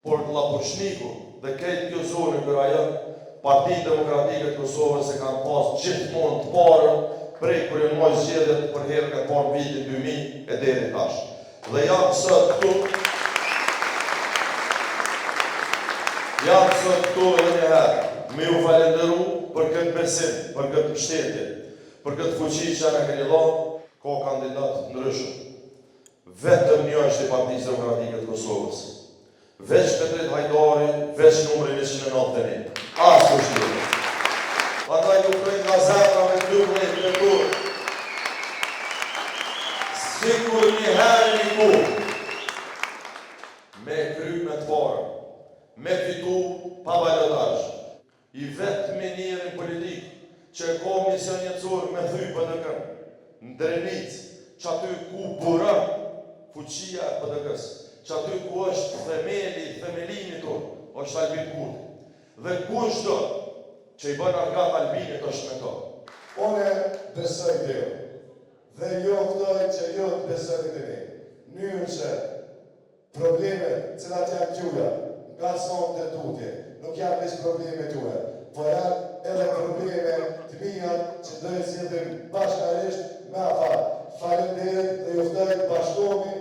por Llapushniku dhe krejt kjo zonë për ajo, Partinë Demokratike të Kosovës e kanë pas gjithmonë të parën prej kur e moj zgjedhjet për herën e parë vitin 2000 e deri tash. Dhe jam sot këtu edhe një herë me ju falenderu për këtë besim, për këtë mbështetje, për këtë fuqi që na keni dhënë, ka kandidat ndryshëm. Vetëm një është i Partisë Demokratike të Kosovës. Veç Petrit Hajdari, veç numri 191. Asë është një. Andaj ju prejnë nga zemra me këtyre e këtyre. Sikur një herë një ku, me kry me të parë, me fitu pa balotash. I vetë minirin politik që ka mision jetësor me thy PDK-n, në Drenicë, që aty ku buran fuqia e PDK-s, që aty ku është themelimi tonë, është Albin Kurti. Dhe kushdo që i bën argat Albinit është me to. One besoj të jo, dhe jo vdoj që jo të besoj të ne. Njën që problemet cilat janë gjuja, nga sonë të tutje, nuk janë veç probleme tue, po janë edhe probleme të mija që dojë zjedhim bashkarisht me afa. Faleminderit dhe ju vdoj bashkohemi